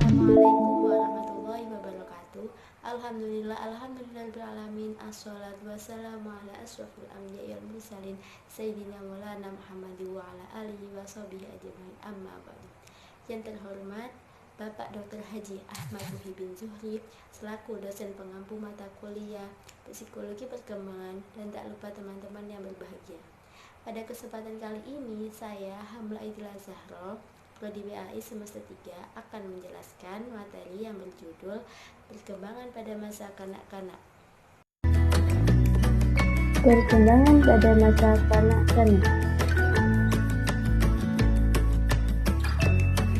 Assalamualaikum warahmatullahi wabarakatuh. Alhamdulillahirabbil alamin. Assalatu wassalamu ala asyrofil anbiya'i wal mursalin sayyidina maulana Muhammadin wa ala alihi washabihi ajmain. Amma ba'du. Yang terhormat Bapak Dr. Haji Ahmad Muhyiddin Zuhri selaku dosen pengampu mata kuliah Psikologi Perkembangan, dan tak lupa teman-teman yang berbahagia. Pada kesempatan kali ini saya Hamla Aidila Zahra Prodi BAI semester 3 akan menjelaskan materi yang berjudul Perkembangan pada masa kanak-kanak. Perkembangan pada masa kanak-kanak.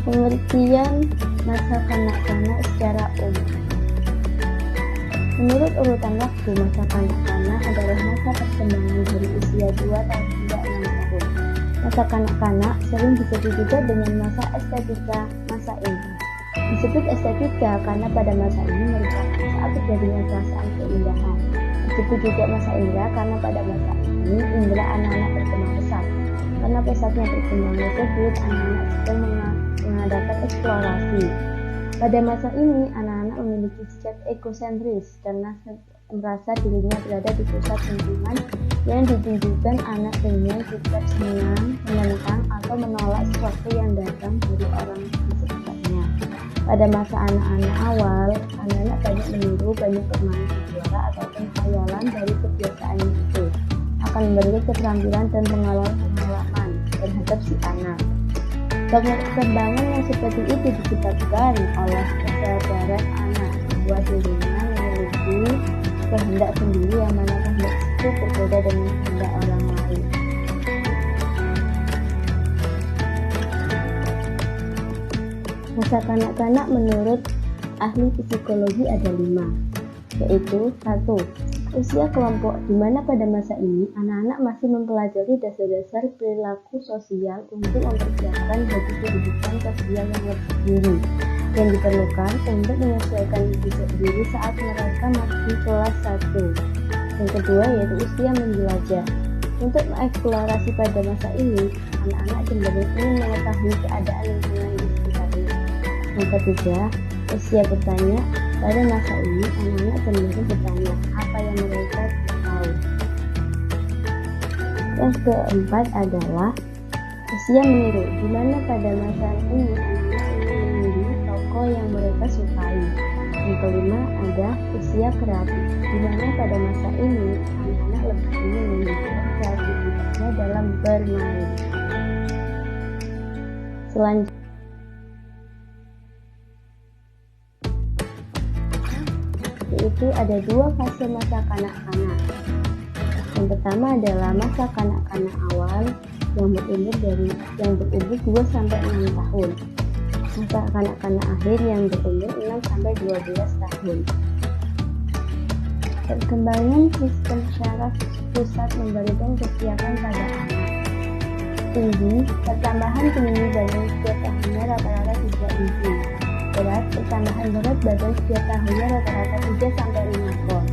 Pengertian masa kanak-kanak secara umum. Menurut urutan waktu, masa kanak-kanak adalah masa perkembangan dari usia 2 tahun hingga 6 tahun. Masa kanak-kanak sering disebut juga dengan masa estetika, masa indra. Disebut estetika karena pada masa ini merupakan saat terjadinya perasaan keindahan. Disebut juga masa indra karena pada masa ini indra anak-anak berkembang pesat. Karena pesatnya perkembangan tersebut, anak-anak sedang mengadakan eksplorasi. Pada masa ini, anak-anak memiliki sifat egosentris karena merasa dirinya berada di pusat lingkungan yang ditunjukkan anak dengan sifat senang, menentang, atau menolak sesuatu yang datang dari orang di sekitarnya. Pada masa anak-anak awal, anak-anak banyak meniru, banyak bermain di suara ataupun khayalan dari kebiasaannya itu akan memberi keterampilan dan pengalaman terhadap si anak. Perkembangan yang seperti itu disebabkan oleh kesadaran anak bahwa dirinya memiliki kehendak sendiri yang mana kehendak itu berbeda dengan kehendak orang lain. Masa kanak-kanak menurut ahli psikologi ada 5, yaitu 1. Usia kelompok, di mana pada masa ini anak-anak masih mempelajari dasar-dasar perilaku sosial untuk mempersiapkan bagi kehidupan sosial yang lebih tinggi yang diperlukan untuk menyesuaikan diri sendiri saat mereka masih kelas 1. Yang kedua yaitu usia menjelajah. Untuk mengeksplorasi pada masa ini, anak-anak cenderung ingin mengetahui keadaan lingkungan di sekitarnya. Yang ketiga, usia bertanya. Pada masa ini, anak-anak cenderung bertanya apa yang mereka tahu. Yang keempat adalah usia meniru, di mana pada masa ini anak-anak ingin meniru tokoh yang mereka sukai. Yang kelima ada usia kreatif, di mana pada masa ini anak-anak lebih ingin menunjukkan kreativitasnya dalam bermain. Selanjutnya, yaitu ada 2 fase masa kanak-kanak. Yang pertama adalah masa kanak-kanak awal yang berumur 2 sampai 6 tahun. Masa kanak-kanak akhir yang berumur 6 sampai 12 tahun. Perkembangan sistem syaraf pusat memberikan kesiapan pada anak. Tinggi, pertambahan tinggi badan setiap tahunnya rata-rata 3 inci. Berat, pertambahan berat badan setiap tahunnya rata-rata 3 sampai 5 ton.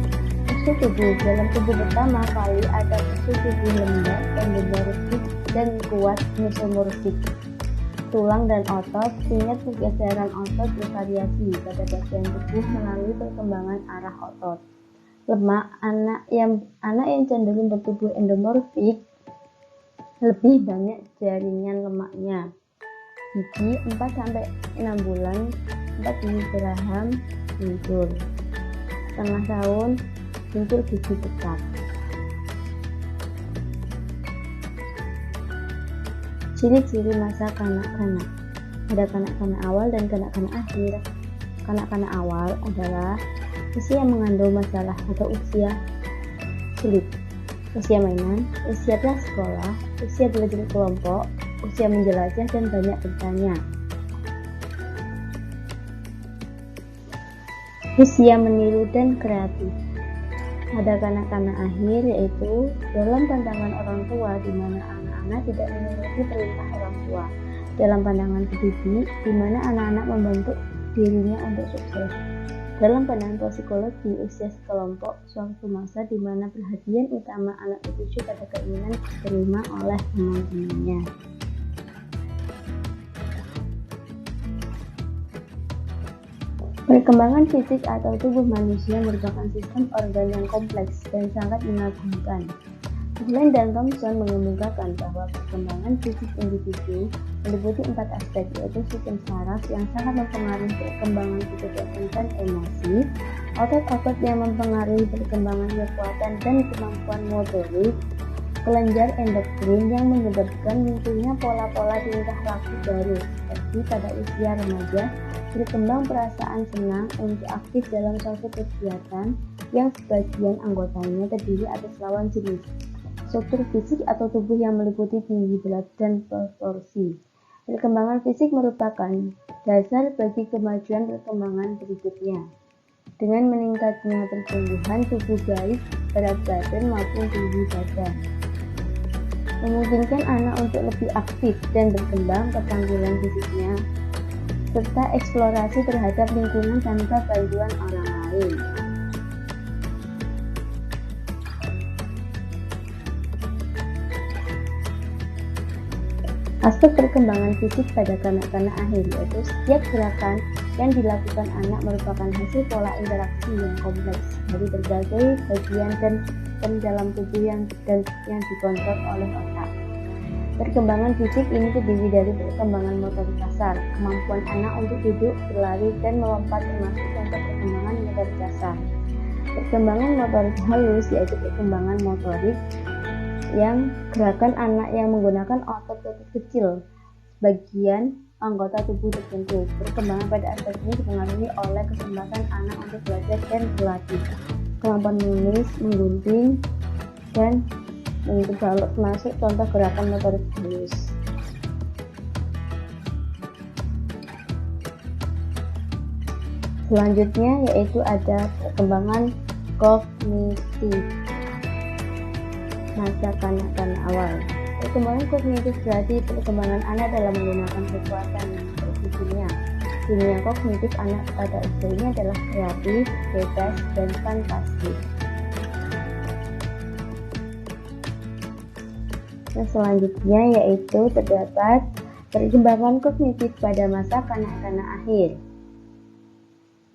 Usus tubuh, dalam tubuh pertama kali ada usus tubuh lembab, endomorsif, dan kuat mesomorfik. Tulang dan otot, tingkat pergeseran otot bervariasi pada bagian tubuh melalui perkembangan arah otot. Lemak, anak yang cenderung bertubuh endomorfik lebih banyak jaringan lemaknya. Gigi 4-6 bulan 4 gigi geraham muncul. Setengah tahun muncul gigi tetap. Ciri-ciri masa kanak-kanak. Ada kanak-kanak awal dan kanak-kanak akhir. Kanak-kanak awal adalah usia mengandung masalah atau usia sulit, usia mainan, usia prasekolah, usia belajar kelompok, usia menjelajah, dan banyak bertanya. Usia meniru dan kreatif. Ada kanak-kanak akhir, yaitu dalam pandangan orang tua, di mana anak-anak tidak menuruti perintah orang tua. Dalam pandangan pendidik, di mana anak-anak membentuk dirinya untuk sukses. Dalam pandangan psikologi, usia sekelompok suatu masa di mana perhatian utama anak tertuju pada keinginan diterima oleh teman-temannya. Perkembangan fisik atau tubuh manusia merupakan sistem organ yang kompleks dan sangat mengagumkan. Glenn dan Thompson mengemukakan bahwa perkembangan fisik individu meliputi 4 aspek, yaitu sistem saraf yang sangat mempengaruhi perkembangan kecerdasan dan emosi, otot-otot yang mempengaruhi perkembangan kekuatan dan kemampuan motorik, kelenjar endokrin yang menyebabkan munculnya pola-pola tingkah laku baru, seperti pada usia remaja berkembang perasaan senang untuk aktif dalam suatu kegiatan yang sebagian anggotanya terdiri atas lawan jenis. Struktur fisik atau tubuh yang meliputi tinggi, berat, dan proporsi. Perkembangan fisik merupakan dasar bagi kemajuan perkembangan berikutnya. Dengan meningkatnya pertumbuhan tubuh baik berat badan maupun tinggi badan, memungkinkan anak untuk lebih aktif dan berkembang keterampilan fisiknya, serta eksplorasi terhadap lingkungan tanpa bantuan orang lain. Aspek perkembangan fisik pada kanak-kanak akhir, yaitu setiap gerakan yang dilakukan anak merupakan hasil pola interaksi yang kompleks dari berbagai bagian dan sistem dalam tubuh yang dikontrol oleh otak. Perkembangan fisik ini terdiri dari perkembangan motorik kasar, kemampuan anak untuk duduk, berlari, dan melompat termasuk contoh perkembangan motorik kasar. Perkembangan motorik halus yaitu perkembangan motorik yang gerakan anak yang menggunakan otot-otot kecil bagian anggota tubuh tertentu. Perkembangan pada aspek ini dipengaruhi oleh kesempatan anak untuk belajar dan berlatih, kemampuan menulis, menggunting, dan membentuk balok termasuk contoh gerakan motorik halus. Selanjutnya yaitu ada perkembangan kognitif. Masa kanak-kanak awal. Perkembangan kognitif berarti perkembangan anak dalam menggunakan kekuatan yang berpikirnya. Dunia kognitif anak pada usia ini adalah kreatif, bebas, dan fantastis. Selanjutnya yaitu terdapat perkembangan kognitif pada masa kanak-kanak akhir.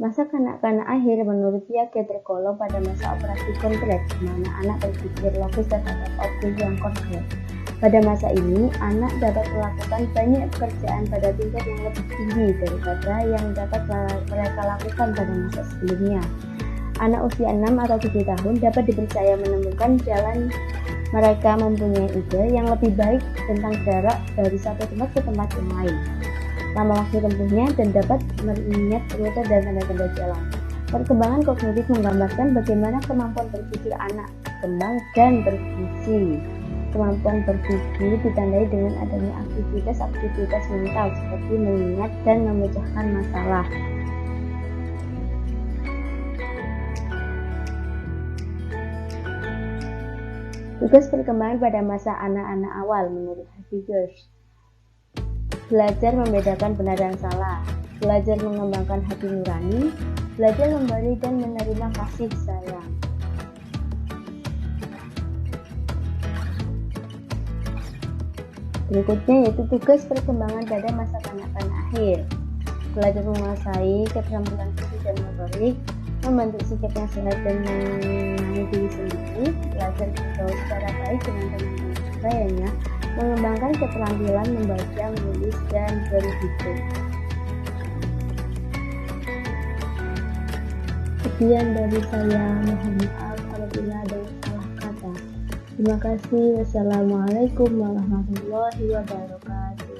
Masa kanak-kanak akhir menurut Piaget tergolong pada masa operasi kompleks, di mana anak berpikir logis terhadap objek yang konkret. Pada masa ini, anak dapat melakukan banyak pekerjaan pada tingkat yang lebih tinggi daripada yang dapat mereka lakukan pada masa sebelumnya. Anak usia 6 atau 7 tahun dapat dipercaya menemukan jalan. Mereka mempunyai ide yang lebih baik tentang jarak dari satu tempat ke tempat yang lain, lama waktu tempuhnya, dan dapat mengingat rute dan tanda-tanda jalan. Perkembangan kognitif menggambarkan bagaimana kemampuan berpikir anak berkembang dan berfungsi. Kemampuan berpikir ditandai dengan adanya aktivitas-aktivitas mental seperti mengingat dan memecahkan masalah. Tugas perkembangan pada masa anak-anak awal menurut Heidegger: belajar membedakan benar dan salah, belajar mengembangkan hati nurani, belajar memberi dan menerima kasih sayang. Berikutnya yaitu tugas perkembangan pada masa kanak-kanak akhir: belajar menguasai keterampilan fisik dan motorik, membentuk sikap yang sehat dan mengenali diri sendiri, belajar bergaul secara baik dengan teman-teman sebayanya, mengembangkan keterampilan membaca, menulis, dan berhitung. Sekian dari saya, mohon maaf apabila ada salah kata. Terima kasih. Wassalamualaikum warahmatullahi wabarakatuh.